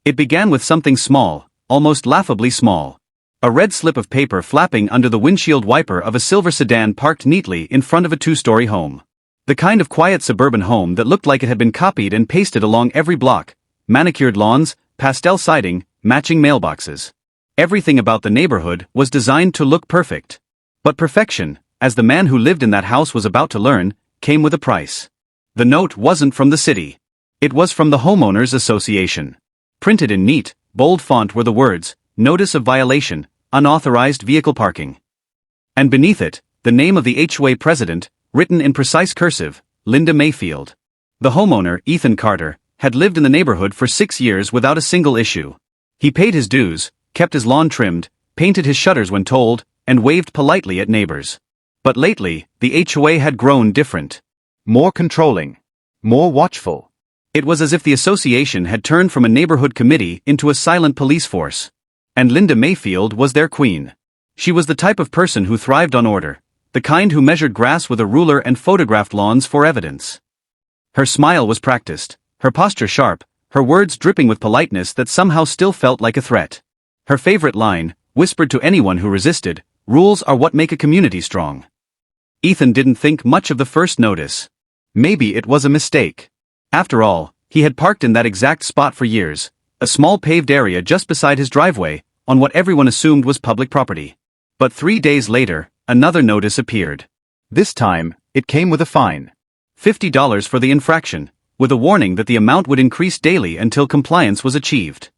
It began with something small, almost laughably small. A red slip of paper flapping under the windshield wiper of a silver sedan parked neatly in front of a two-story home. The kind of quiet suburban home that looked like it had been copied and pasted along every block. Manicured lawns, pastel siding, matching mailboxes. Everything about the neighborhood was designed to look perfect. But perfection, as the man who lived in that house was about to learn, came with a price. The note wasn't from the city. It was from the Homeowners Association. Printed in neat, bold font were the words, "Notice of Violation, Unauthorized Vehicle Parking." And beneath it, the name of the HOA president, written in precise cursive, Linda Mayfield. The homeowner, Ethan Carter, had lived in the neighborhood for 6 years without a single issue. He paid his dues, kept his lawn trimmed, painted his shutters when told, and waved politely at neighbors. But lately, the HOA had grown different. More controlling. More watchful. It was as if the association had turned from a neighborhood committee into a silent police force. And Linda Mayfield was their queen. She was the type of person who thrived on order, the kind who measured grass with a ruler and photographed lawns for evidence. Her smile was practiced, her posture sharp, her words dripping with politeness that somehow still felt like a threat. Her favorite line, whispered to anyone who resisted, "Rules are what make a community strong." Ethan didn't think much of the first notice. Maybe it was a mistake. After all, he had parked in that exact spot for years, a small paved area just beside his driveway, on what everyone assumed was public property. But 3 days later, another notice appeared. This time, it came with a fine. $50 for the infraction, with a warning that the amount would increase daily until compliance was achieved.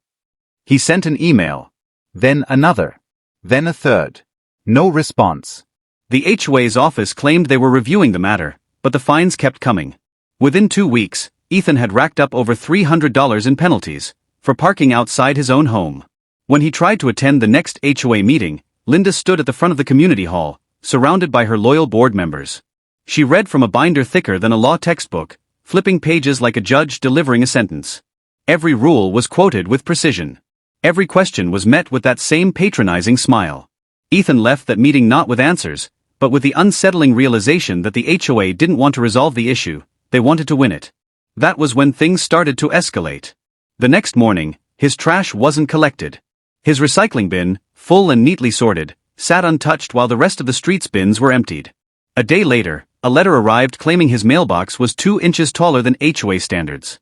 He sent an email. Then another. Then a third. No response. The HOA's office claimed they were reviewing the matter, but the fines kept coming. Within 2 weeks, Ethan had racked up over $300 in penalties for parking outside his own home. When he tried to attend the next HOA meeting, Linda stood at the front of the community hall, surrounded by her loyal board members. She read from a binder thicker than a law textbook, flipping pages like a judge delivering a sentence. Every rule was quoted with precision. Every question was met with that same patronizing smile. Ethan left that meeting not with answers, but with the unsettling realization that the HOA didn't want to resolve the issue, they wanted to win it. That was when things started to escalate. The next morning, his trash wasn't collected. His recycling bin, full and neatly sorted, sat untouched while the rest of the street's bins were emptied. A day later, a letter arrived claiming his mailbox was 2 inches taller than HOA standards.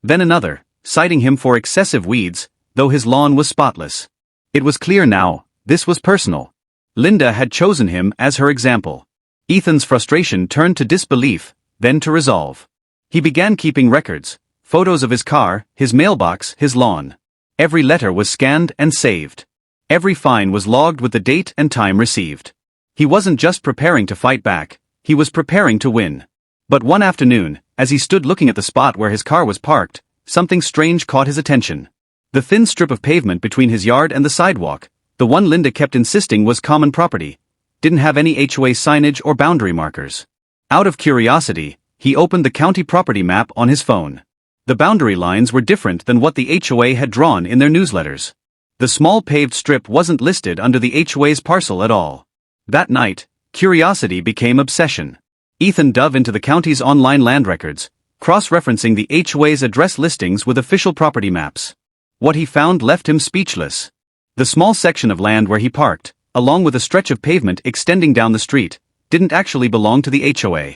Then another, citing him for excessive weeds, though his lawn was spotless. It was clear now, this was personal. Linda had chosen him as her example. Ethan's frustration turned to disbelief, then to resolve. He began keeping records, photos of his car, his mailbox, his lawn. Every letter was scanned and saved. Every fine was logged with the date and time received. He wasn't just preparing to fight back, he was preparing to win. But one afternoon, as he stood looking at the spot where his car was parked, something strange caught his attention. The thin strip of pavement between his yard and the sidewalk, the one Linda kept insisting was common property, didn't have any HOA signage or boundary markers. Out of curiosity, he opened the county property map on his phone. The boundary lines were different than what the HOA had drawn in their newsletters. The small paved strip wasn't listed under the HOA's parcel at all. That night, curiosity became obsession. Ethan dove into the county's online land records, cross-referencing the HOA's address listings with official property maps. What he found left him speechless. The small section of land where he parked, along with a stretch of pavement extending down the street, didn't actually belong to the HOA.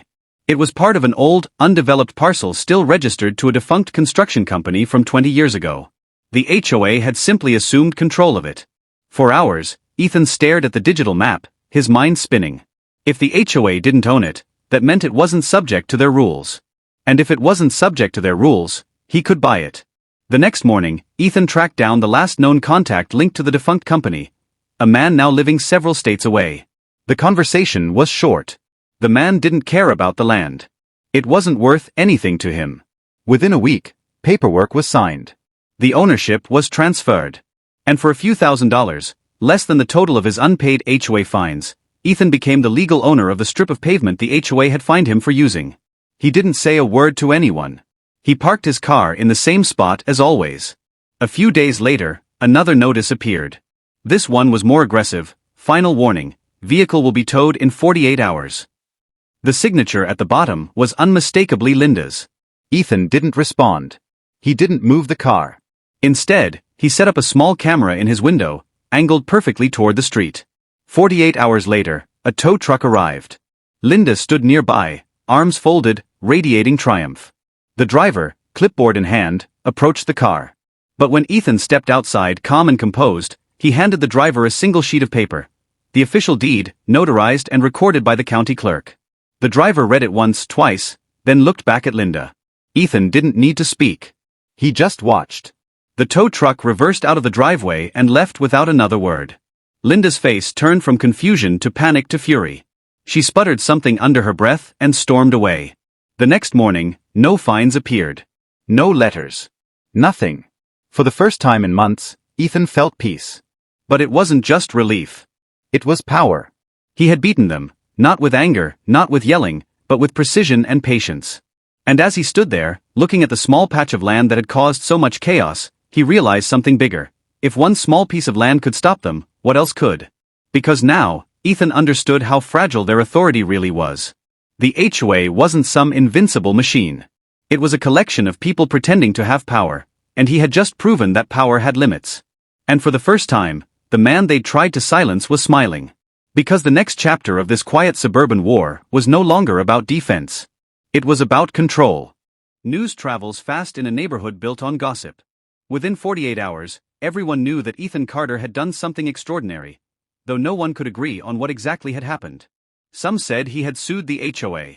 It was part of an old, undeveloped parcel still registered to a defunct construction company from 20 years ago. The HOA had simply assumed control of it. For hours, Ethan stared at the digital map, his mind spinning. If the HOA didn't own it, that meant it wasn't subject to their rules. And if it wasn't subject to their rules, he could buy it. The next morning, Ethan tracked down the last known contact linked to the defunct company, a man now living several states away. The conversation was short. The man didn't care about the land. It wasn't worth anything to him. Within a week, paperwork was signed. The ownership was transferred. And for a few $1,000s, less than the total of his unpaid HOA fines, Ethan became the legal owner of the strip of pavement the HOA had fined him for using. He didn't say a word to anyone. He parked his car in the same spot as always. A few days later, another notice appeared. This one was more aggressive. Final warning, vehicle will be towed in 48 hours. The signature at the bottom was unmistakably Linda's. Ethan didn't respond. He didn't move the car. Instead, he set up a small camera in his window, angled perfectly toward the street. 48 hours later, a tow truck arrived. Linda stood nearby, arms folded, radiating triumph. The driver, clipboard in hand, approached the car. But when Ethan stepped outside calm and composed, he handed the driver a single sheet of paper. The official deed, notarized and recorded by the county clerk. The driver read it once, twice, then looked back at Linda. Ethan didn't need to speak. He just watched. The tow truck reversed out of the driveway and left without another word. Linda's face turned from confusion to panic to fury. She sputtered something under her breath and stormed away. The next morning, no fines appeared. No letters. Nothing. For the first time in months, Ethan felt peace. But it wasn't just relief. It was power. He had beaten them, not with anger, not with yelling, but with precision and patience. And as he stood there, looking at the small patch of land that had caused so much chaos, he realized something bigger. If one small piece of land could stop them, what else could? Because now, Ethan understood how fragile their authority really was. The HOA wasn't some invincible machine. It was a collection of people pretending to have power, and he had just proven that power had limits. And for the first time, the man they'd tried to silence was smiling. Because the next chapter of this quiet suburban war was no longer about defense. It was about control. News travels fast in a neighborhood built on gossip. Within 48 hours, everyone knew that Ethan Carter had done something extraordinary, though no one could agree on what exactly had happened. Some said he had sued the HOA.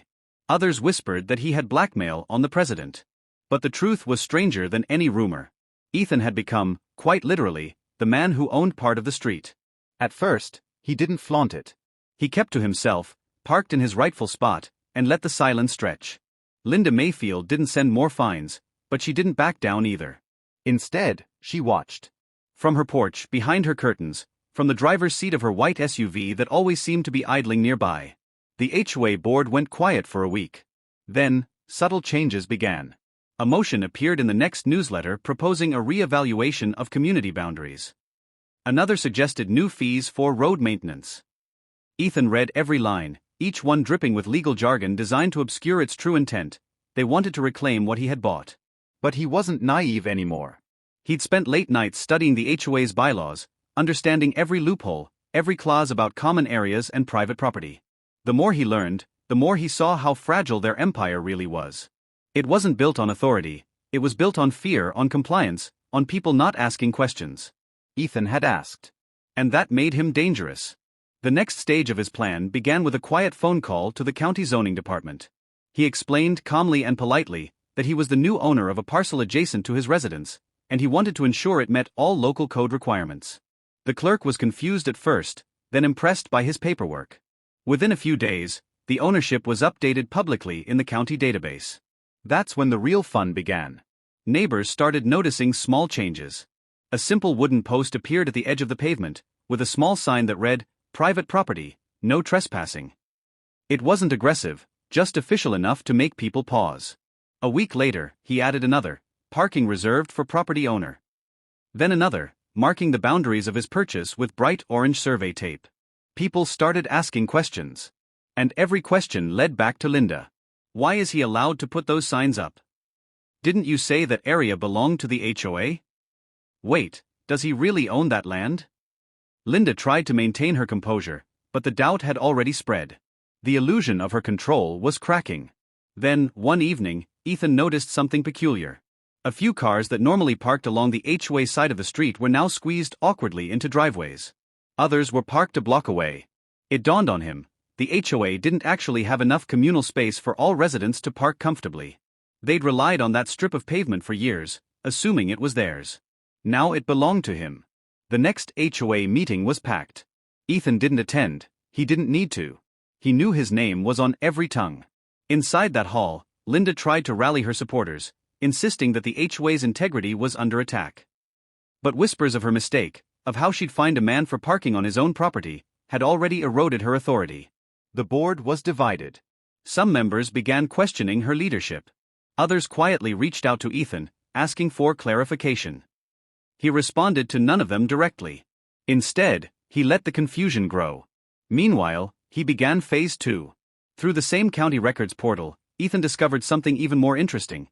Others whispered that he had blackmail on the president. But the truth was stranger than any rumor. Ethan had become, quite literally, the man who owned part of the street. At first, he didn't flaunt it. He kept to himself, parked in his rightful spot, and let the silence stretch. Linda Mayfield didn't send more fines, but she didn't back down either. Instead, she watched. From her porch, behind her curtains, from the driver's seat of her white SUV that always seemed to be idling nearby. The HOA board went quiet for a week. Then, subtle changes began. A motion appeared in the next newsletter proposing a re-evaluation of community boundaries. Another suggested new fees for road maintenance. Ethan read every line, each one dripping with legal jargon designed to obscure its true intent. They wanted to reclaim what he had bought. But he wasn't naive anymore. He'd spent late nights studying the HOA's bylaws, understanding every loophole, every clause about common areas and private property. The more he learned, the more he saw how fragile their empire really was. It wasn't built on authority, it was built on fear, on compliance, on people not asking questions. Ethan had asked. And that made him dangerous. The next stage of his plan began with a quiet phone call to the county zoning department. He explained calmly and politely that he was the new owner of a parcel adjacent to his residence, and he wanted to ensure it met all local code requirements. The clerk was confused at first, then impressed by his paperwork. Within a few days, the ownership was updated publicly in the county database. That's when the real fun began. Neighbors started noticing small changes. A simple wooden post appeared at the edge of the pavement, with a small sign that read, "Private property, no trespassing." It wasn't aggressive, just official enough to make people pause. A week later, he added another, "Parking reserved for property owner." Then another, marking the boundaries of his purchase with bright orange survey tape. People started asking questions. And every question led back to Linda. Why is he allowed to put those signs up? Didn't you say that area belonged to the HOA? Wait, does he really own that land? Linda tried to maintain her composure, but the doubt had already spread. The illusion of her control was cracking. Then, one evening, Ethan noticed something peculiar. A few cars that normally parked along the HOA side of the street were now squeezed awkwardly into driveways. Others were parked a block away. It dawned on him, the HOA didn't actually have enough communal space for all residents to park comfortably. They'd relied on that strip of pavement for years, assuming it was theirs. Now it belonged to him. The next HOA meeting was packed. Ethan didn't attend, he didn't need to. He knew his name was on every tongue. Inside that hall, Linda tried to rally her supporters, insisting that the HOA's integrity was under attack. But whispers of her mistake, of how she'd fined a man for parking on his own property, had already eroded her authority. The board was divided. Some members began questioning her leadership. Others quietly reached out to Ethan, asking for clarification. He responded to none of them directly. Instead, he let the confusion grow. Meanwhile, he began phase 2. Through the same county records portal, Ethan discovered something even more interesting.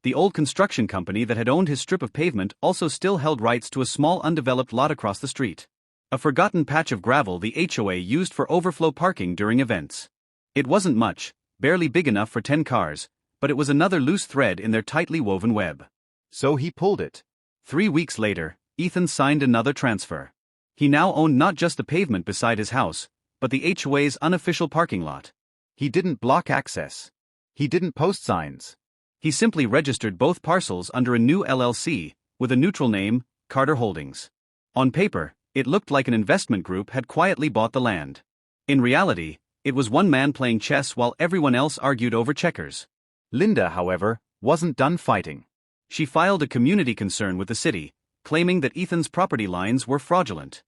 The old construction company that had owned his strip of pavement also still held rights to a small undeveloped lot across the street. A forgotten patch of gravel the HOA used for overflow parking during events. It wasn't much, barely big enough for 10 cars, but it was another loose thread in their tightly woven web. So he pulled it. 3 weeks later, Ethan signed another transfer. He now owned not just the pavement beside his house, but the HOA's unofficial parking lot. He didn't block access. He didn't post signs. He simply registered both parcels under a new LLC, with a neutral name, Carter Holdings. On paper, it looked like an investment group had quietly bought the land. In reality, it was one man playing chess while everyone else argued over checkers. Linda, however, wasn't done fighting. She filed a community concern with the city, claiming that Ethan's property lines were fraudulent.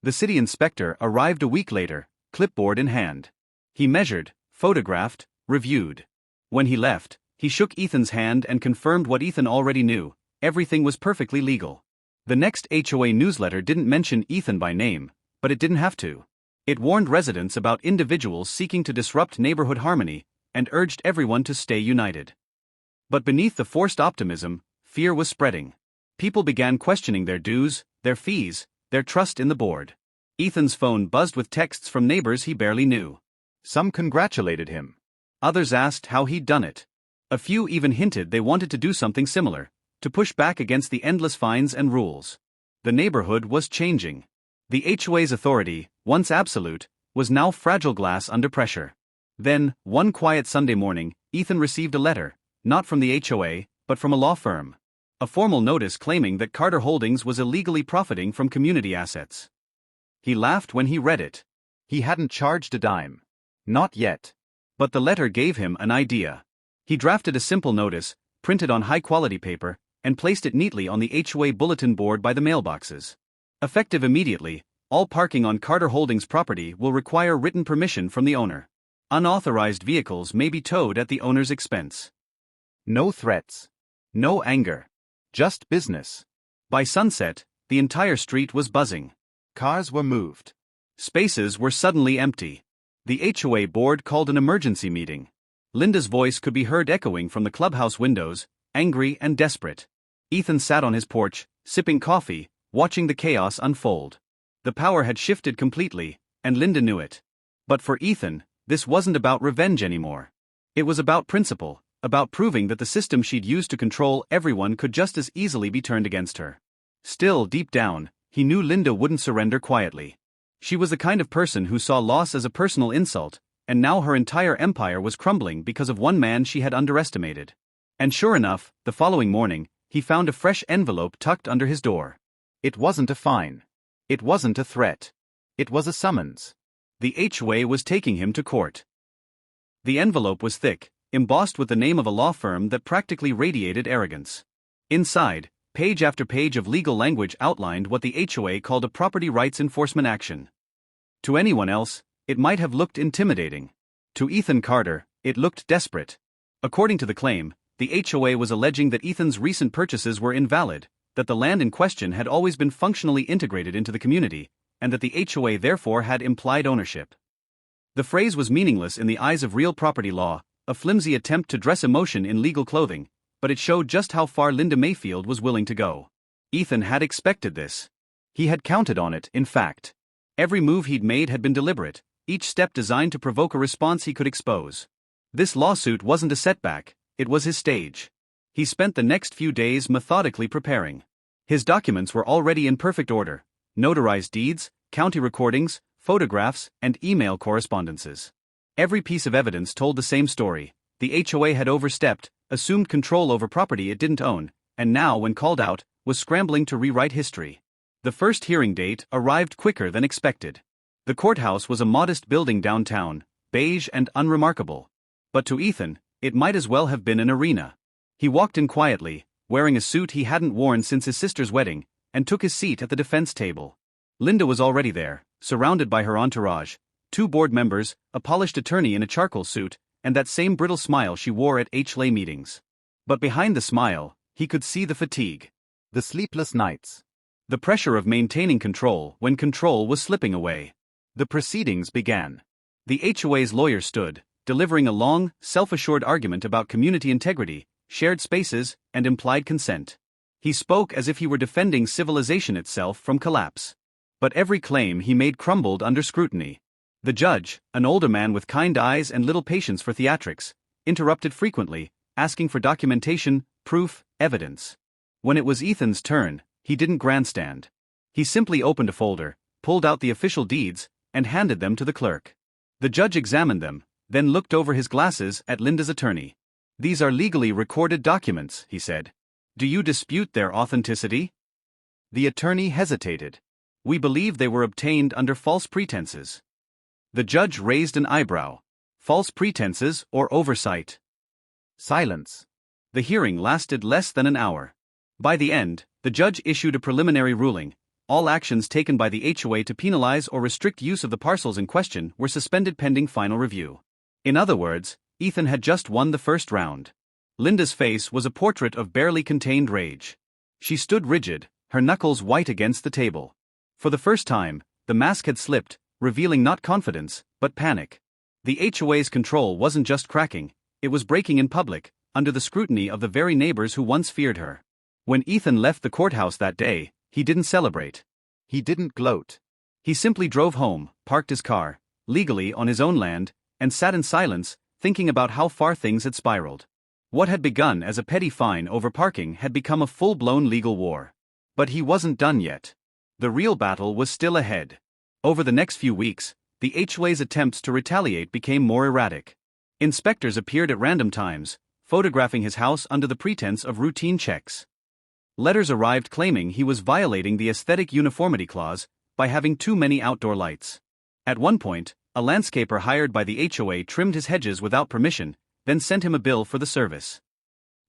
The city inspector arrived a week later, clipboard in hand. He measured, photographed, reviewed. When he left, he shook Ethan's hand and confirmed what Ethan already knew: everything was perfectly legal. The next HOA newsletter didn't mention Ethan by name, but it didn't have to. It warned residents about individuals seeking to disrupt neighborhood harmony, and urged everyone to stay united. But beneath the forced optimism, fear was spreading. People began questioning their dues, their fees, their trust in the board. Ethan's phone buzzed with texts from neighbors he barely knew. Some congratulated him. Others asked how he'd done it. A few even hinted they wanted to do something similar, to push back against the endless fines and rules. The neighborhood was changing. The HOA's authority, once absolute, was now fragile glass under pressure. Then, one quiet Sunday morning, Ethan received a letter, not from the HOA, but from a law firm. A formal notice claiming that Carter Holdings was illegally profiting from community assets. He laughed when he read it. He hadn't charged a dime. Not yet. But the letter gave him an idea. He drafted a simple notice, printed on high-quality paper, and placed it neatly on the HOA bulletin board by the mailboxes. Effective immediately, all parking on Carter Holdings property will require written permission from the owner. Unauthorized vehicles may be towed at the owner's expense. No threats. No anger. Just business. By sunset, the entire street was buzzing. Cars were moved. Spaces were suddenly empty. The HOA board called an emergency meeting. Linda's voice could be heard echoing from the clubhouse windows, angry and desperate. Ethan sat on his porch, sipping coffee, watching the chaos unfold. The power had shifted completely, and Linda knew it. But for Ethan, this wasn't about revenge anymore. It was about principle, about proving that the system she'd used to control everyone could just as easily be turned against her. Still, deep down, he knew Linda wouldn't surrender quietly. She was the kind of person who saw loss as a personal insult, and now her entire empire was crumbling because of one man she had underestimated. And sure enough, the following morning, he found a fresh envelope tucked under his door. It wasn't a fine. It wasn't a threat. It was a summons. The HOA was taking him to court. The envelope was thick, embossed with the name of a law firm that practically radiated arrogance. Inside, page after page of legal language outlined what the HOA called a property rights enforcement action. To anyone else, it might have looked intimidating. To Ethan Carter, it looked desperate. According to the claim, the HOA was alleging that Ethan's recent purchases were invalid, that the land in question had always been functionally integrated into the community, and that the HOA therefore had implied ownership. The phrase was meaningless in the eyes of real property law, a flimsy attempt to dress emotion in legal clothing, but it showed just how far Linda Mayfield was willing to go. Ethan had expected this. He had counted on it, in fact. Every move he'd made had been deliberate, each step designed to provoke a response he could expose. This lawsuit wasn't a setback, it was his stage. He spent the next few days methodically preparing. His documents were already in perfect order: notarized deeds, county recordings, photographs, and email correspondences. Every piece of evidence told the same story. The HOA had overstepped, assumed control over property it didn't own, and now, when called out, was scrambling to rewrite history. The first hearing date arrived quicker than expected. The courthouse was a modest building downtown, beige and unremarkable. But to Ethan, it might as well have been an arena. He walked in quietly, wearing a suit he hadn't worn since his sister's wedding, and took his seat at the defense table. Linda was already there, surrounded by her entourage, 2 board members, a polished attorney in a charcoal suit, and that same brittle smile she wore at HOA meetings. But behind the smile, he could see the fatigue. The sleepless nights. The pressure of maintaining control when control was slipping away. The proceedings began. The HOA's lawyer stood, delivering a long, self-assured argument about community integrity, shared spaces, and implied consent. He spoke as if he were defending civilization itself from collapse. But every claim he made crumbled under scrutiny. The judge, an older man with kind eyes and little patience for theatrics, interrupted frequently, asking for documentation, proof, evidence. When it was Ethan's turn, he didn't grandstand. He simply opened a folder, pulled out the official deeds, and handed them to the clerk. The judge examined them, then looked over his glasses at Linda's attorney. "These are legally recorded documents," he said. "Do you dispute their authenticity?" The attorney hesitated. "We believe they were obtained under false pretenses." The judge raised an eyebrow. False pretenses or oversight? Silence. The hearing lasted less than an hour. By the end, the judge issued a preliminary ruling. All actions taken by the HOA to penalize or restrict use of the parcels in question were suspended pending final review. In other words, Ethan had just won the first round. Linda's face was a portrait of barely contained rage. She stood rigid, her knuckles white against the table. For the first time, the mask had slipped, revealing not confidence, but panic. The HOA's control wasn't just cracking, it was breaking in public, under the scrutiny of the very neighbors who once feared her. When Ethan left the courthouse that day, he didn't celebrate. He didn't gloat. He simply drove home, parked his car, legally on his own land, and sat in silence, thinking about how far things had spiraled. What had begun as a petty fine over parking had become a full-blown legal war. But he wasn't done yet. The real battle was still ahead. Over the next few weeks, the HOA's attempts to retaliate became more erratic. Inspectors appeared at random times, photographing his house under the pretense of routine checks. Letters arrived claiming he was violating the aesthetic uniformity clause by having too many outdoor lights. At one point, a landscaper hired by the HOA trimmed his hedges without permission, then sent him a bill for the service.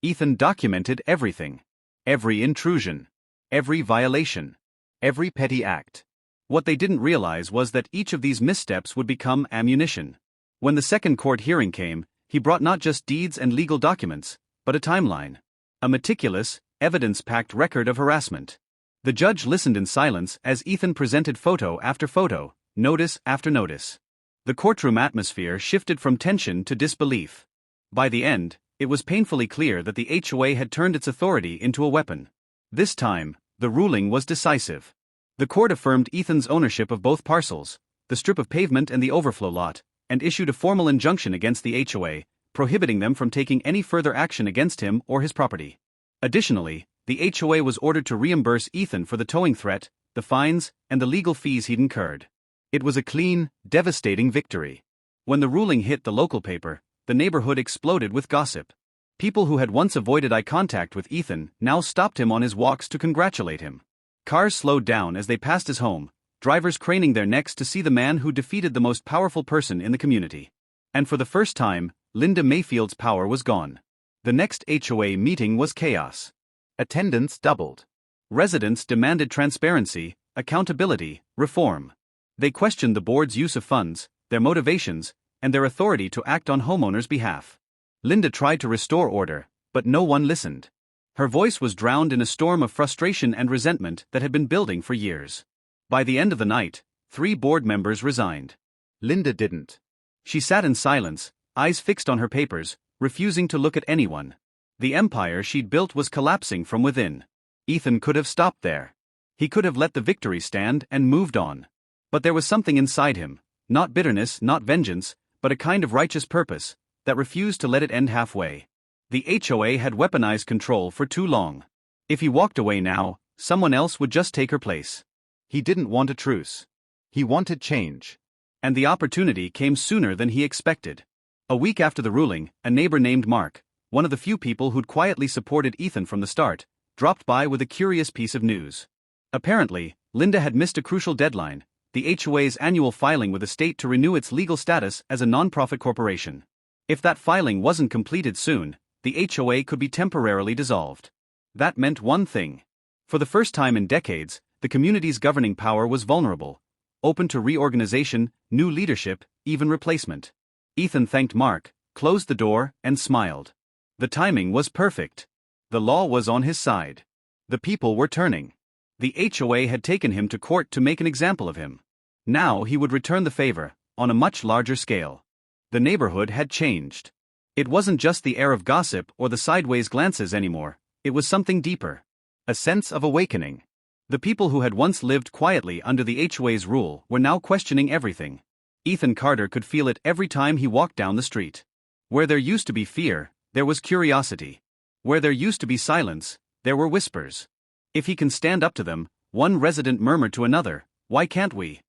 Ethan documented everything. Every intrusion. Every violation. Every petty act. What they didn't realize was that each of these missteps would become ammunition. When the second court hearing came, he brought not just deeds and legal documents, but a timeline. A meticulous, evidence-packed record of harassment. The judge listened in silence as Ethan presented photo after photo, notice after notice. The courtroom atmosphere shifted from tension to disbelief. By the end, it was painfully clear that the HOA had turned its authority into a weapon. This time, the ruling was decisive. The court affirmed Ethan's ownership of both parcels, the strip of pavement and the overflow lot, and issued a formal injunction against the HOA, prohibiting them from taking any further action against him or his property. Additionally, the HOA was ordered to reimburse Ethan for the towing threat, the fines, and the legal fees he'd incurred. It was a clean, devastating victory. When the ruling hit the local paper, the neighborhood exploded with gossip. People who had once avoided eye contact with Ethan now stopped him on his walks to congratulate him. Cars slowed down as they passed his home, drivers craning their necks to see the man who defeated the most powerful person in the community. And for the first time, Linda Mayfield's power was gone. The next HOA meeting was chaos. Attendance doubled. Residents demanded transparency, accountability, reform. They questioned the board's use of funds, their motivations, and their authority to act on homeowners' behalf. Linda tried to restore order, but no one listened. Her voice was drowned in a storm of frustration and resentment that had been building for years. By the end of the night, 3 board members resigned. Linda didn't. She sat in silence, eyes fixed on her papers, refusing to look at anyone. The empire she'd built was collapsing from within. Ethan could have stopped there. He could have let the victory stand and moved on. But there was something inside him, not bitterness, not vengeance, but a kind of righteous purpose, that refused to let it end halfway. The HOA had weaponized control for too long. If he walked away now, someone else would just take her place. He didn't want a truce. He wanted change. And the opportunity came sooner than he expected. A week after the ruling, a neighbor named Mark, one of the few people who'd quietly supported Ethan from the start, dropped by with a curious piece of news. Apparently, Linda had missed a crucial deadline, the HOA's annual filing with the state to renew its legal status as a non-profit corporation. If that filing wasn't completed soon, the HOA could be temporarily dissolved. That meant one thing. For the first time in decades, the community's governing power was vulnerable, open to reorganization, new leadership, even replacement. Ethan thanked Mark, closed the door, and smiled. The timing was perfect. The law was on his side. The people were turning. The HOA had taken him to court to make an example of him. Now he would return the favor, on a much larger scale. The neighborhood had changed. It wasn't just the air of gossip or the sideways glances anymore, it was something deeper. A sense of awakening. The people who had once lived quietly under the HOA's rule were now questioning everything. Ethan Carter could feel it every time he walked down the street. Where there used to be fear, there was curiosity. Where there used to be silence, there were whispers. If he can stand up to them, one resident murmured to another, "Why can't we?"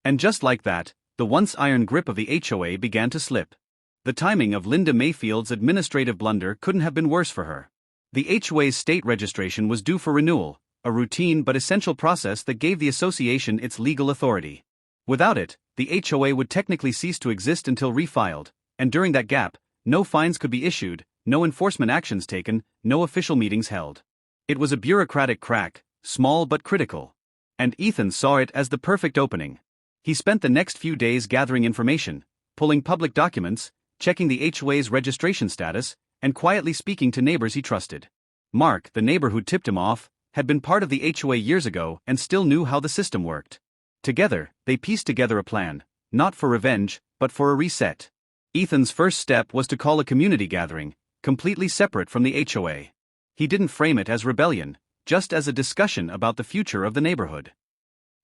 And just like that, the once iron grip of the HOA began to slip. The timing of Linda Mayfield's administrative blunder couldn't have been worse for her. The HOA's state registration was due for renewal, a routine but essential process that gave the association its legal authority. Without it, the HOA would technically cease to exist until refiled, and during that gap, no fines could be issued, no enforcement actions taken, no official meetings held. It was a bureaucratic crack, small but critical. And Ethan saw it as the perfect opening. He spent the next few days gathering information, pulling public documents, checking the HOA's registration status, and quietly speaking to neighbors he trusted. Mark, the neighbor who tipped him off, had been part of the HOA years ago and still knew how the system worked. Together, they pieced together a plan, not for revenge, but for a reset. Ethan's first step was to call a community gathering, completely separate from the HOA. He didn't frame it as rebellion, just as a discussion about the future of the neighborhood.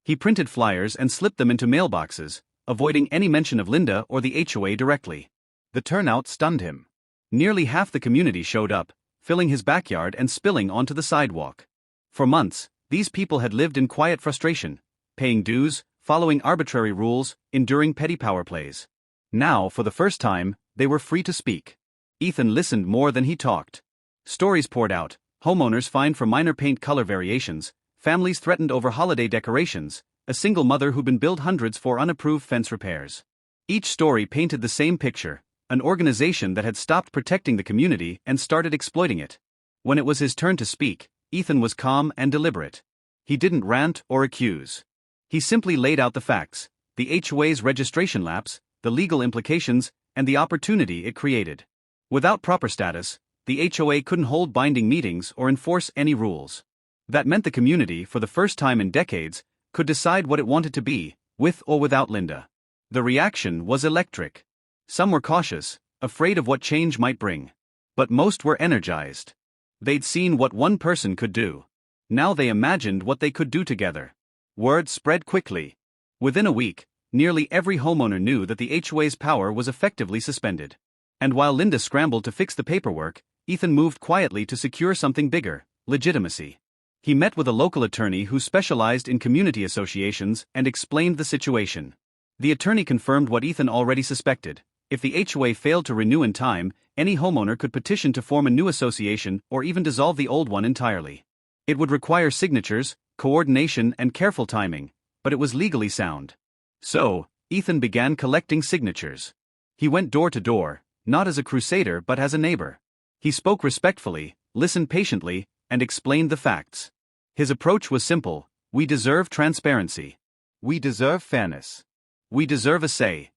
He printed flyers and slipped them into mailboxes, avoiding any mention of Linda or the HOA directly. The turnout stunned him. Nearly half the community showed up, filling his backyard and spilling onto the sidewalk. For months, these people had lived in quiet frustration, paying dues, following arbitrary rules, enduring petty power plays. Now, for the first time, they were free to speak. Ethan listened more than he talked. Stories poured out, homeowners fined for minor paint color variations, families threatened over holiday decorations, a single mother who'd been billed hundreds for unapproved fence repairs. Each story painted the same picture, an organization that had stopped protecting the community and started exploiting it. When it was his turn to speak, Ethan was calm and deliberate. He didn't rant or accuse. He simply laid out the facts, the HOA's registration lapse, the legal implications, and the opportunity it created. Without proper status, the HOA couldn't hold binding meetings or enforce any rules. That meant the community, for the first time in decades, could decide what it wanted to be, with or without Linda. The reaction was electric. Some were cautious, afraid of what change might bring. But most were energized. They'd seen what one person could do. Now they imagined what they could do together. Word spread quickly. Within a week, nearly every homeowner knew that the HOA's power was effectively suspended. And while Linda scrambled to fix the paperwork, Ethan moved quietly to secure something bigger, legitimacy. He met with a local attorney who specialized in community associations and explained the situation. The attorney confirmed what Ethan already suspected. If the HOA failed to renew in time, any homeowner could petition to form a new association or even dissolve the old one entirely. It would require signatures, coordination, and careful timing, but it was legally sound. So, Ethan began collecting signatures. He went door to door, not as a crusader but as a neighbor. He spoke respectfully, listened patiently, and explained the facts. His approach was simple: we deserve transparency. We deserve fairness. We deserve a say.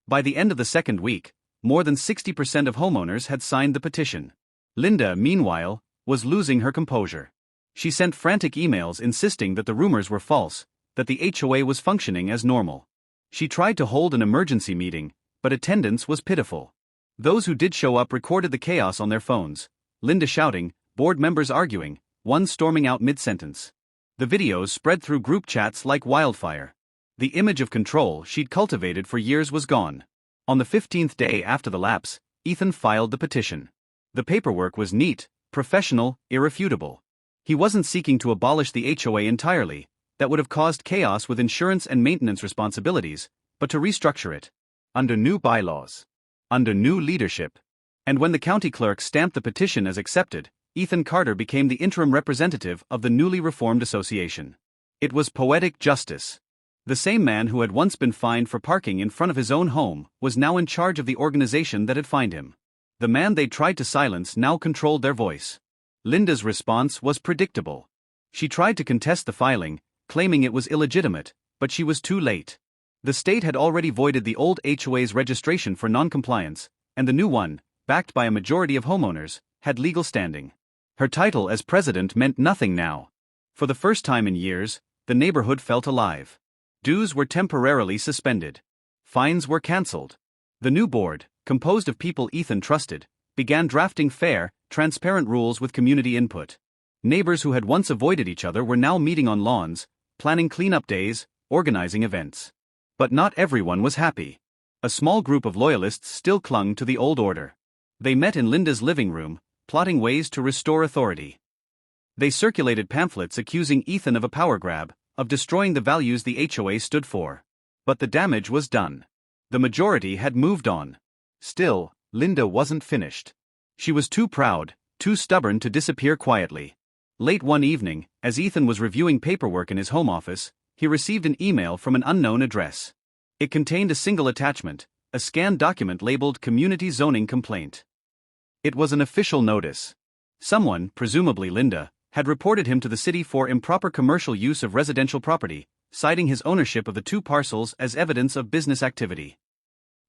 By the end of the second week, more than 60% of homeowners had signed the petition. Linda, meanwhile, was losing her composure. She sent frantic emails insisting that the rumors were false, that the HOA was functioning as normal. She tried to hold an emergency meeting, but attendance was pitiful. Those who did show up recorded the chaos on their phones, Linda shouting, board members arguing, one storming out mid-sentence. The videos spread through group chats like wildfire. The image of control she'd cultivated for years was gone. On the 15th day after the lapse, Ethan filed the petition. The paperwork was neat, professional, irrefutable. He wasn't seeking to abolish the HOA entirely, that would have caused chaos with insurance and maintenance responsibilities, but to restructure it. Under new bylaws. Under new leadership. And when the county clerk stamped the petition as accepted, Ethan Carter became the interim representative of the newly reformed association. It was poetic justice. The same man who had once been fined for parking in front of his own home was now in charge of the organization that had fined him. The man they'd tried to silence now controlled their voice. Linda's response was predictable. She tried to contest the filing, claiming it was illegitimate, but she was too late. The state had already voided the old HOA's registration for non-compliance, and the new one, backed by a majority of homeowners, had legal standing. Her title as president meant nothing now. For the first time in years, the neighborhood felt alive. Dues were temporarily suspended. Fines were cancelled. The new board, composed of people Ethan trusted, began drafting fair, transparent rules with community input. Neighbors who had once avoided each other were now meeting on lawns, planning cleanup days, organizing events. But not everyone was happy. A small group of loyalists still clung to the old order. They met in Linda's living room, plotting ways to restore authority. They circulated pamphlets accusing Ethan of a power grab, of destroying the values the HOA stood for. But the damage was done. The majority had moved on. Still, Linda wasn't finished. She was too proud, too stubborn to disappear quietly. Late one evening, as Ethan was reviewing paperwork in his home office, he received an email from an unknown address. It contained a single attachment, a scanned document labeled Community Zoning Complaint. It was an official notice. Someone, presumably Linda, had reported him to the city for improper commercial use of residential property, citing his ownership of the 2 parcels as evidence of business activity.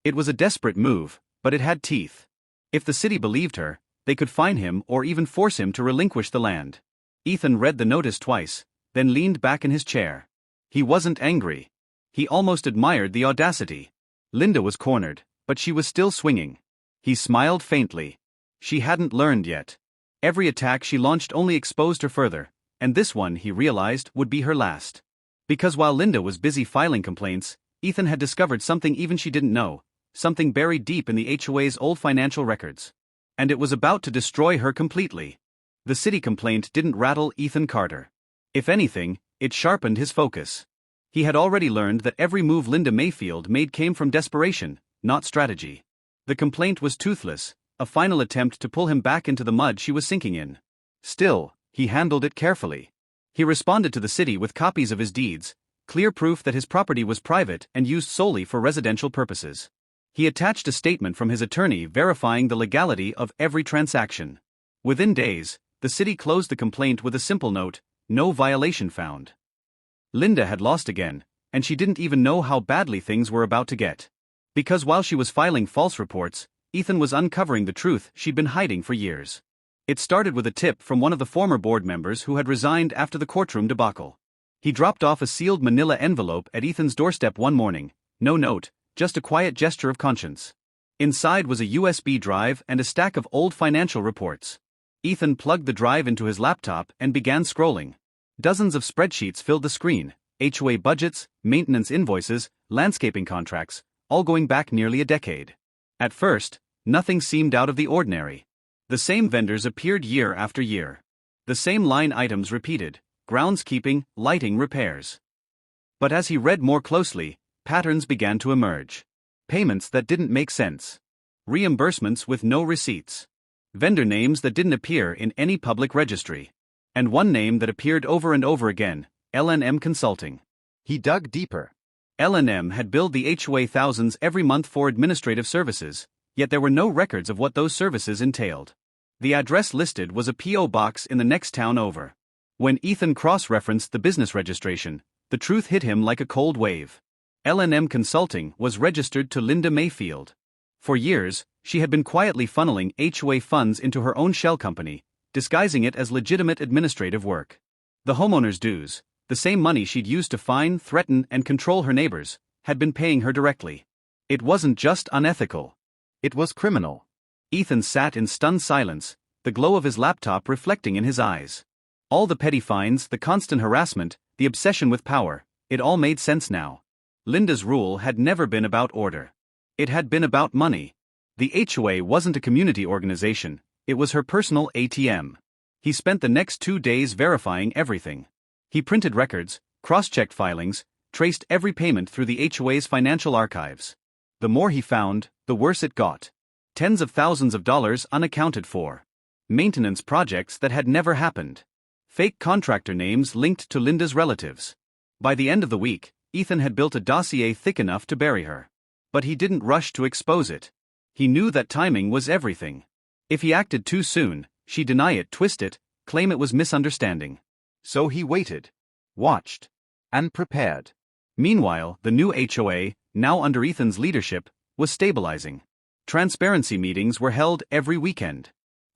It was a desperate move, but it had teeth. If the city believed her, they could fine him or even force him to relinquish the land. Ethan read the notice twice, then leaned back in his chair. He wasn't angry. He almost admired the audacity. Linda was cornered, but she was still swinging. He smiled faintly. She hadn't learned yet. Every attack she launched only exposed her further, and this one, he realized, would be her last. Because while Linda was busy filing complaints, Ethan had discovered something even she didn't know, something buried deep in the HOA's old financial records. And it was about to destroy her completely. The city complaint didn't rattle Ethan Carter. If anything, it sharpened his focus. He had already learned that every move Linda Mayfield made came from desperation, not strategy. The complaint was toothless, a final attempt to pull him back into the mud she was sinking in. Still, he handled it carefully. He responded to the city with copies of his deeds, clear proof that his property was private and used solely for residential purposes. He attached a statement from his attorney verifying the legality of every transaction. Within days, the city closed the complaint with a simple note, "No violation found." Linda had lost again, and she didn't even know how badly things were about to get. Because while she was filing false reports, Ethan was uncovering the truth she'd been hiding for years. It started with a tip from one of the former board members who had resigned after the courtroom debacle. He dropped off a sealed manila envelope at Ethan's doorstep one morning, no note, just a quiet gesture of conscience. Inside was a USB drive and a stack of old financial reports. Ethan plugged the drive into his laptop and began scrolling. Dozens of spreadsheets filled the screen, HOA budgets, maintenance invoices, landscaping contracts, all going back nearly a decade. At first, nothing seemed out of the ordinary. The same vendors appeared year after year. The same line items repeated, groundskeeping, lighting repairs. But as he read more closely, patterns began to emerge. Payments that didn't make sense. Reimbursements with no receipts. Vendor names that didn't appear in any public registry. And one name that appeared over and over again, L&M Consulting. He dug deeper. L&M had billed the HOA thousands every month for administrative services, yet there were no records of what those services entailed. The address listed was a P.O. box in the next town over. When Ethan cross-referenced the business registration, the truth hit him like a cold wave. L&M Consulting was registered to Linda Mayfield. For years, she had been quietly funneling HOA funds into her own shell company, disguising it as legitimate administrative work. The homeowner's dues, the same money she'd used to fine, threaten, and control her neighbors, had been paying her directly. It wasn't just unethical. It was criminal. Ethan sat in stunned silence, the glow of his laptop reflecting in his eyes. All the petty fines, the constant harassment, the obsession with power, it all made sense now. Linda's rule had never been about order. It had been about money. The HOA wasn't a community organization, it was her personal ATM. He spent the next 2 days verifying everything. He printed records, cross-checked filings, traced every payment through the HOA's financial archives. The more he found, the worse it got. Tens of thousands of dollars unaccounted for. Maintenance projects that had never happened. Fake contractor names linked to Linda's relatives. By the end of the week, Ethan had built a dossier thick enough to bury her. But he didn't rush to expose it. He knew that timing was everything. If he acted too soon, she'd deny it, twist it, claim it was misunderstanding. So he waited, watched, and prepared. Meanwhile, the new HOA, now under Ethan's leadership, was stabilizing. Transparency meetings were held every weekend.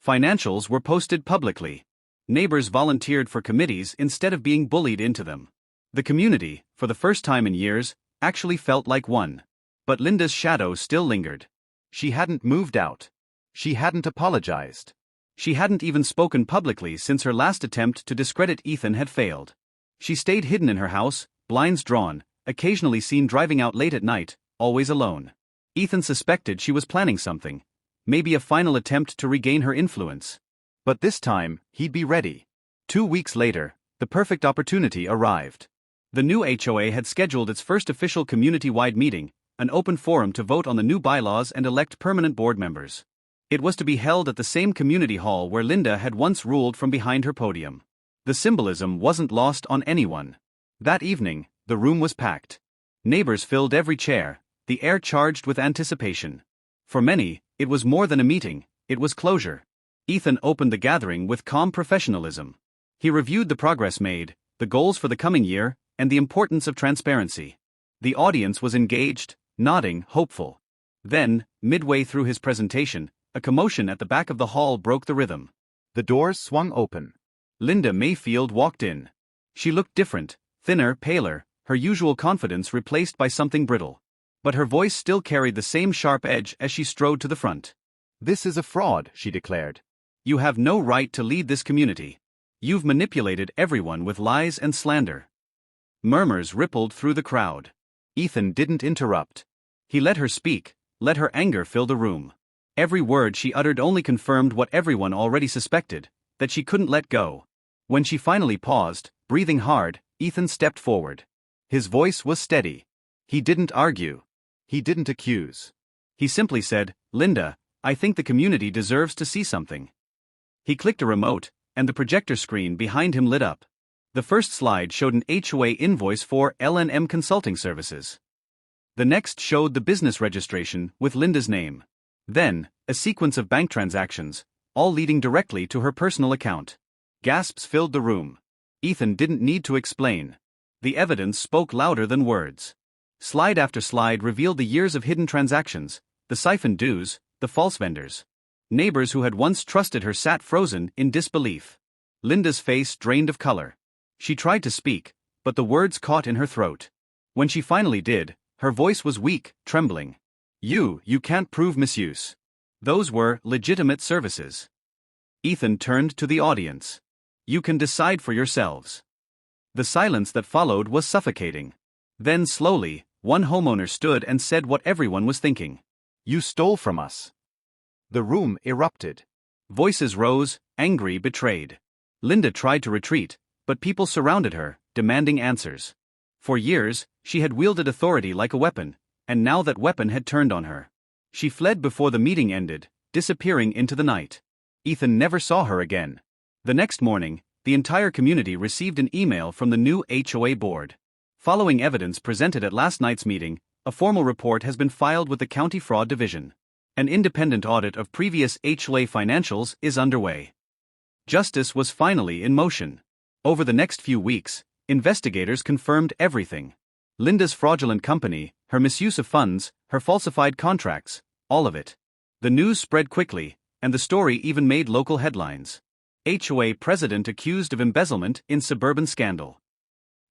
Financials were posted publicly. Neighbors volunteered for committees instead of being bullied into them. The community, for the first time in years, actually felt like one. But Linda's shadow still lingered. She hadn't moved out. She hadn't apologized. She hadn't even spoken publicly since her last attempt to discredit Ethan had failed. She stayed hidden in her house, blinds drawn, occasionally seen driving out late at night, always alone. Ethan suspected she was planning something, maybe a final attempt to regain her influence. But this time, he'd be ready. 2 weeks later, the perfect opportunity arrived. The new HOA had scheduled its first official community-wide meeting, an open forum to vote on the new bylaws and elect permanent board members. It was to be held at the same community hall where Linda had once ruled from behind her podium. The symbolism wasn't lost on anyone. That evening, the room was packed. Neighbors filled every chair, the air charged with anticipation. For many, it was more than a meeting, it was closure. Ethan opened the gathering with calm professionalism. He reviewed the progress made, the goals for the coming year, and the importance of transparency. The audience was engaged, nodding, hopeful. Then, midway through his presentation, a commotion at the back of the hall broke the rhythm. The doors swung open. Linda Mayfield walked in. She looked different, thinner, paler, her usual confidence replaced by something brittle. But her voice still carried the same sharp edge as she strode to the front. "This is a fraud," she declared. "You have no right to lead this community. You've manipulated everyone with lies and slander." Murmurs rippled through the crowd. Ethan didn't interrupt. He let her speak, let her anger fill the room. Every word she uttered only confirmed what everyone already suspected, that she couldn't let go. When she finally paused, breathing hard, Ethan stepped forward. His voice was steady. He didn't argue. He didn't accuse. He simply said, "Linda, I think the community deserves to see something." He clicked a remote, and the projector screen behind him lit up. The first slide showed an HOA invoice for L&M Consulting Services. The next showed the business registration with Linda's name. Then, a sequence of bank transactions, all leading directly to her personal account. Gasps filled the room. Ethan didn't need to explain. The evidence spoke louder than words. Slide after slide revealed the years of hidden transactions, the siphoned dues, the false vendors. Neighbors who had once trusted her sat frozen in disbelief. Linda's face drained of color. She tried to speak, but the words caught in her throat. When she finally did, her voice was weak, trembling. You can't prove misuse. Those were legitimate services." Ethan turned to the audience. "You can decide for yourselves." The silence that followed was suffocating. Then slowly, one homeowner stood and said what everyone was thinking. "You stole from us." The room erupted. Voices rose, angry, betrayed. Linda tried to retreat, but people surrounded her, demanding answers. For years, she had wielded authority like a weapon, and now that weapon had turned on her. She fled before the meeting ended, disappearing into the night. Ethan never saw her again. The next morning, the entire community received an email from the new HOA board. Following evidence presented at last night's meeting, a formal report has been filed with the County Fraud Division. An independent audit of previous HOA financials is underway. Justice was finally in motion. Over the next few weeks, investigators confirmed everything. Linda's fraudulent company, her misuse of funds, her falsified contracts, all of it. The news spread quickly, and the story even made local headlines. HOA president accused of embezzlement in suburban scandal.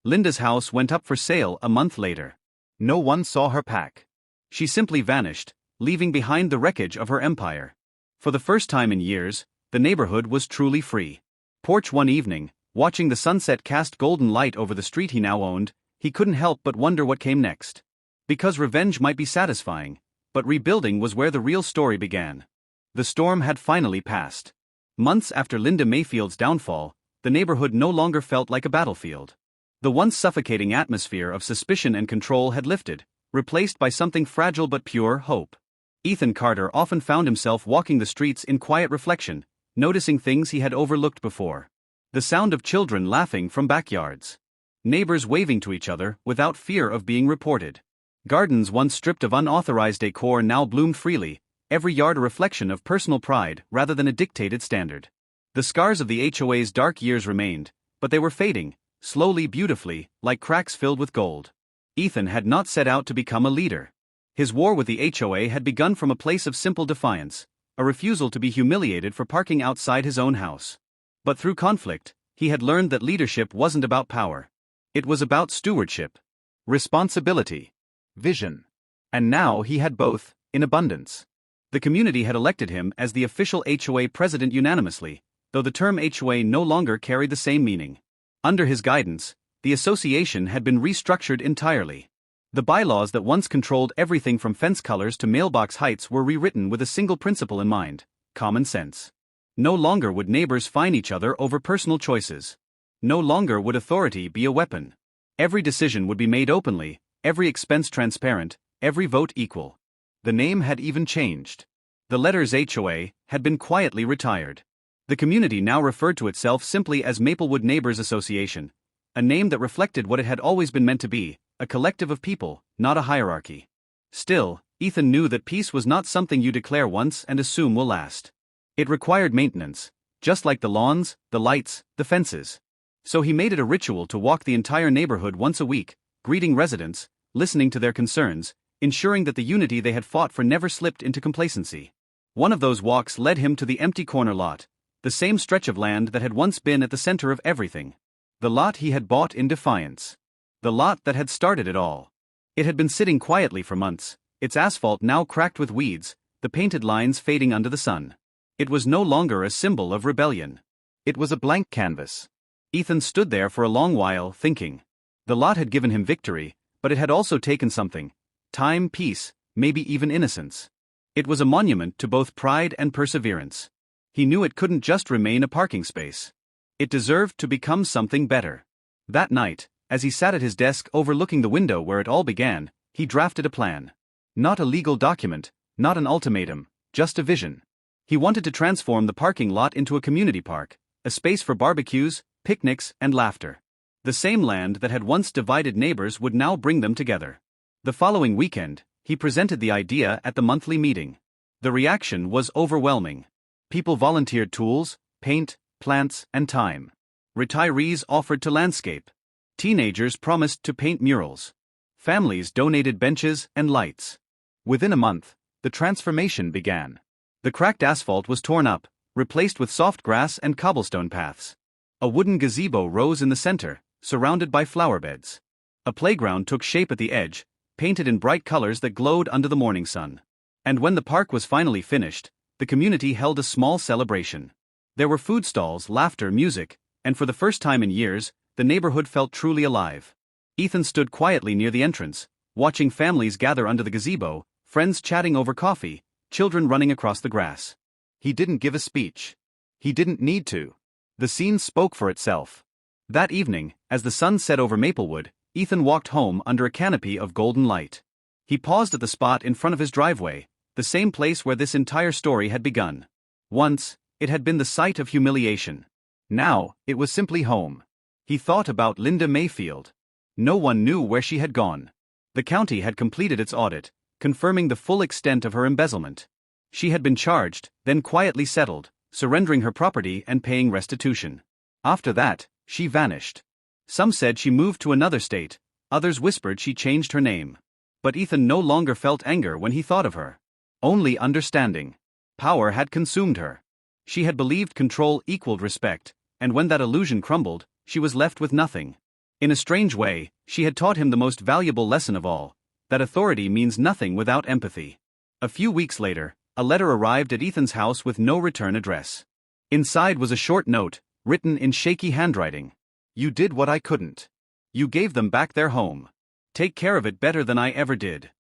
Linda's house went up for sale a month later. No one saw her pack. She simply vanished, leaving behind the wreckage of her empire. For the first time in years, the neighborhood was truly free. Porch one evening, watching the sunset cast golden light over the street he now owned, he couldn't help but wonder what came next. Because revenge might be satisfying, but rebuilding was where the real story began. The storm had finally passed. Months after Linda Mayfield's downfall, the neighborhood no longer felt like a battlefield. The once suffocating atmosphere of suspicion and control had lifted, replaced by something fragile but pure hope. Ethan Carter often found himself walking the streets in quiet reflection, noticing things he had overlooked before. The sound of children laughing from backyards. Neighbors waving to each other without fear of being reported. Gardens once stripped of unauthorized decor now bloomed freely, every yard a reflection of personal pride rather than a dictated standard. The scars of the HOA's dark years remained, but they were fading, slowly, beautifully, like cracks filled with gold. Ethan had not set out to become a leader. His war with the HOA had begun from a place of simple defiance, a refusal to be humiliated for parking outside his own house. But through conflict, he had learned that leadership wasn't about power. It was about stewardship, responsibility, vision. And now he had both, in abundance. The community had elected him as the official HOA president unanimously, though the term HOA no longer carried the same meaning. Under his guidance, the association had been restructured entirely. The bylaws that once controlled everything from fence colors to mailbox heights were rewritten with a single principle in mind: common sense. No longer would neighbors fine each other over personal choices. No longer would authority be a weapon. Every decision would be made openly, every expense transparent, every vote equal. The name had even changed. The letters HOA had been quietly retired. The community now referred to itself simply as Maplewood Neighbors Association, a name that reflected what it had always been meant to be: a collective of people, not a hierarchy. Still, Ethan knew that peace was not something you declare once and assume will last. It required maintenance, just like the lawns, the lights, the fences. So he made it a ritual to walk the entire neighborhood once a week, greeting residents, listening to their concerns, ensuring that the unity they had fought for never slipped into complacency. One of those walks led him to the empty corner lot, the same stretch of land that had once been at the center of everything. The lot he had bought in defiance. The lot that had started it all. It had been sitting quietly for months, its asphalt now cracked with weeds, the painted lines fading under the sun. It was no longer a symbol of rebellion. It was a blank canvas. Ethan stood there for a long while, thinking. The lot had given him victory, but it had also taken something: time, peace, maybe even innocence. It was a monument to both pride and perseverance. He knew it couldn't just remain a parking space. It deserved to become something better. That night, as he sat at his desk overlooking the window where it all began, he drafted a plan. Not a legal document, not an ultimatum, just a vision. He wanted to transform the parking lot into a community park, a space for barbecues, picnics, and laughter. The same land that had once divided neighbors would now bring them together. The following weekend, he presented the idea at the monthly meeting. The reaction was overwhelming. People volunteered tools, paint, plants, and time. Retirees offered to landscape. Teenagers promised to paint murals. Families donated benches and lights. Within a month, the transformation began. The cracked asphalt was torn up, replaced with soft grass and cobblestone paths. A wooden gazebo rose in the center, surrounded by flower beds. A playground took shape at the edge, painted in bright colors that glowed under the morning sun. And when the park was finally finished, the community held a small celebration. There were food stalls, laughter, music, and for the first time in years, the neighborhood felt truly alive. Ethan stood quietly near the entrance, watching families gather under the gazebo, friends chatting over coffee, children running across the grass. He didn't give a speech. He didn't need to. The scene spoke for itself. That evening, as the sun set over Maplewood, Ethan walked home under a canopy of golden light. He paused at the spot in front of his driveway, the same place where this entire story had begun. Once, it had been the site of humiliation. Now, it was simply home. He thought about Linda Mayfield. No one knew where she had gone. The county had completed its audit, confirming the full extent of her embezzlement. She had been charged, then quietly settled, surrendering her property and paying restitution. After that, she vanished. Some said she moved to another state, others whispered she changed her name. But Ethan no longer felt anger when he thought of her. Only understanding. Power had consumed her. She had believed control equaled respect, and when that illusion crumbled, she was left with nothing. In a strange way, she had taught him the most valuable lesson of all: that authority means nothing without empathy. A few weeks later, a letter arrived at Ethan's house with no return address. Inside was a short note, written in shaky handwriting. "You did what I couldn't. You gave them back their home. Take care of it better than I ever did."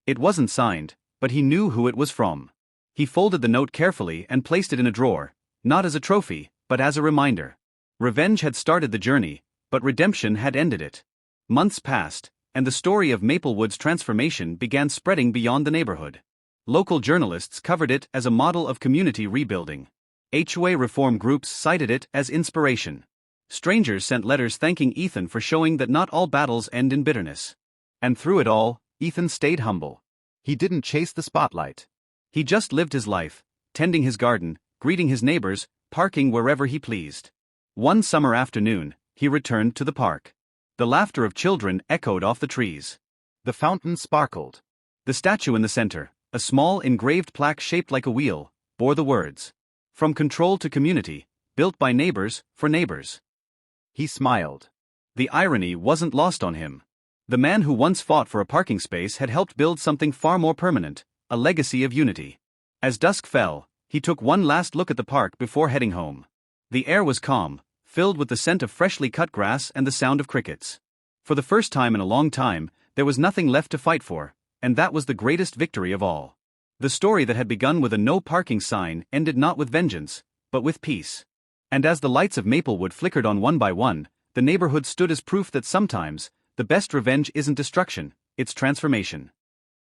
It wasn't signed, but he knew who it was from. He folded the note carefully and placed it in a drawer, not as a trophy, but as a reminder. Revenge had started the journey, but redemption had ended it. Months passed, and the story of Maplewood's transformation began spreading beyond the neighborhood. Local journalists covered it as a model of community rebuilding. HOA reform groups cited it as inspiration. Strangers sent letters thanking Ethan for showing that not all battles end in bitterness. And through it all, Ethan stayed humble. He didn't chase the spotlight. He just lived his life, tending his garden, greeting his neighbors, parking wherever he pleased. One summer afternoon, he returned to the park. The laughter of children echoed off the trees. The fountain sparkled. The statue in the center, a small engraved plaque shaped like a wheel, bore the words: "From control to community, built by neighbors, for neighbors." He smiled. The irony wasn't lost on him. The man who once fought for a parking space had helped build something far more permanent: a legacy of unity. As dusk fell, he took one last look at the park before heading home. The air was calm, filled with the scent of freshly cut grass and the sound of crickets. For the first time in a long time, there was nothing left to fight for, and that was the greatest victory of all. The story that had begun with a no parking sign ended not with vengeance, but with peace. And as the lights of Maplewood flickered on one by one, the neighborhood stood as proof that sometimes, the best revenge isn't destruction, it's transformation.